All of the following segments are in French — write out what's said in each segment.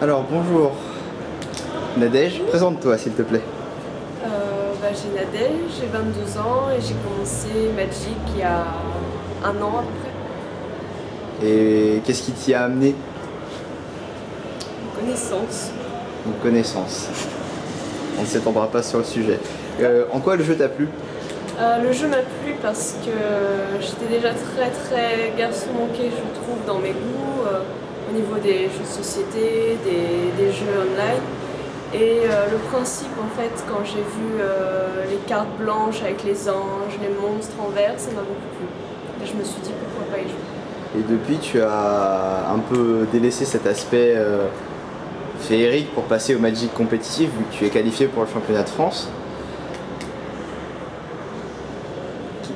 Alors bonjour Nadège, présente-toi s'il te plaît. J'ai Nadège, j'ai 22 ans et j'ai commencé Magic il y a un an à peu près. Et qu'est-ce qui t'y a amené? Une connaissance. Une connaissance. On ne s'étendra pas sur le sujet. En quoi le jeu t'a plu? Le jeu m'a plu parce que j'étais déjà très garçon manqué, je trouve, dans mes goûts, au niveau des jeux de société, des jeux online. Et le principe, en fait, quand j'ai vu les cartes blanches avec les anges, les monstres en vert, ça m'a beaucoup plu. Et je me suis dit pourquoi pas y jouer. Et depuis tu as un peu délaissé cet aspect féerique pour passer au Magic compétitif vu que tu es qualifié pour le championnat de France.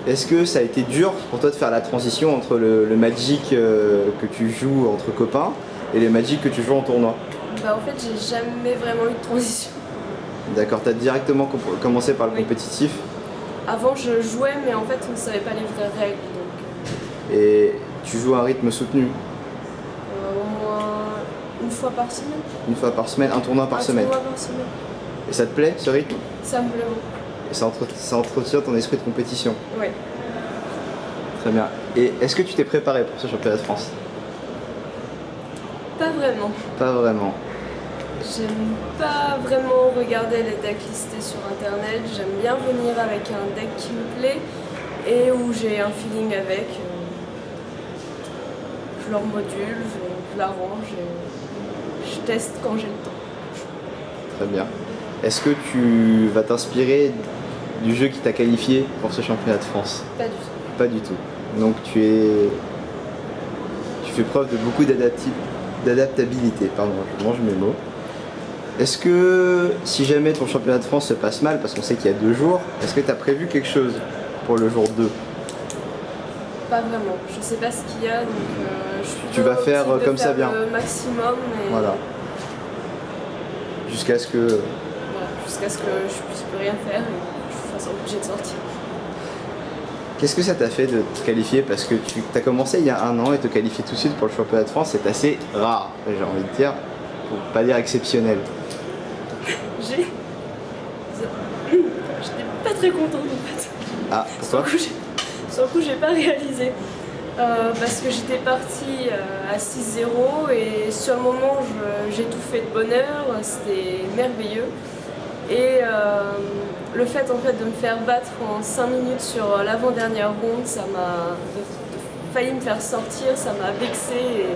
Est-ce que ça a été dur pour toi de faire la transition entre le Magic que tu joues entre copains et le Magic que tu joues en tournoi? En fait, j'ai jamais vraiment eu de transition. D'accord, tu as directement commencé par le compétitif. Avant, je jouais, mais en fait, on ne savait pas les vraies règles. Donc... Et tu joues à un rythme soutenu? Au moins une fois par semaine. Une fois par semaine, un tournoi par semaine? Un tournoi par semaine. Et ça te plaît, ce rythme? Ça me plaît beaucoup. Et ça entretient ton esprit de compétition? Oui. Très bien. Et est-ce que tu t'es préparé pour ce championnat de France? Pas vraiment. Pas vraiment. J'aime pas vraiment regarder les decks listés sur internet, j'aime bien venir avec un deck qui me plaît et où j'ai un feeling avec. Je leur module, je l'arrange et je teste quand j'ai le temps. Très bien. Est-ce que tu vas t'inspirer du jeu qui t'a qualifié pour ce championnat de France? Pas du tout. Pas du tout. Donc tu fais preuve de beaucoup d'adaptabilité. Pardon, je mange mes mots. Est-ce que si jamais ton championnat de France se passe mal, parce qu'on sait qu'il y a 2 jours, est-ce que tu as prévu quelque chose pour le jour 2? Pas vraiment. Je sais pas ce qu'il y a, donc je suis tu vas faire comme ça vient. Le maximum. Et... Voilà. Jusqu'à ce que... Voilà, jusqu'à ce que je puisse plus rien faire et que je fasse obligé de sortir. Qu'est-ce que ça t'a fait de te qualifier? Parce que tu as commencé il y a un an et te qualifier tout de suite pour le championnat de France, c'est assez rare, j'ai envie de dire, pour pas dire exceptionnel. J'étais pas très contente en fait. Ah, pourquoi? Sur le coup, j'ai pas réalisé. Parce que j'étais partie à 6-0 et sur le moment, j'ai tout fait de bonheur, c'était merveilleux. Et le fait en fait de me faire battre en 5 minutes sur l'avant-dernière ronde, ça m'a failli me faire sortir, ça m'a vexée.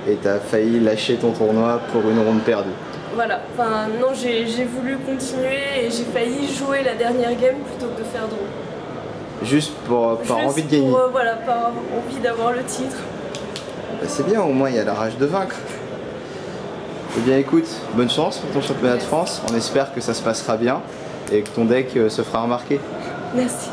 Et t'as failli lâcher ton tournoi pour une ronde perdue. Voilà, enfin non, j'ai voulu continuer et j'ai failli jouer la dernière game plutôt que de faire draw. Juste par envie de gagner. Voilà, par envie d'avoir le titre. Bah, c'est bien, au moins il y a la rage de vaincre. Eh bien écoute, bonne chance pour ton championnat de France, on espère que ça se passera bien et que ton deck se fera remarquer. Merci.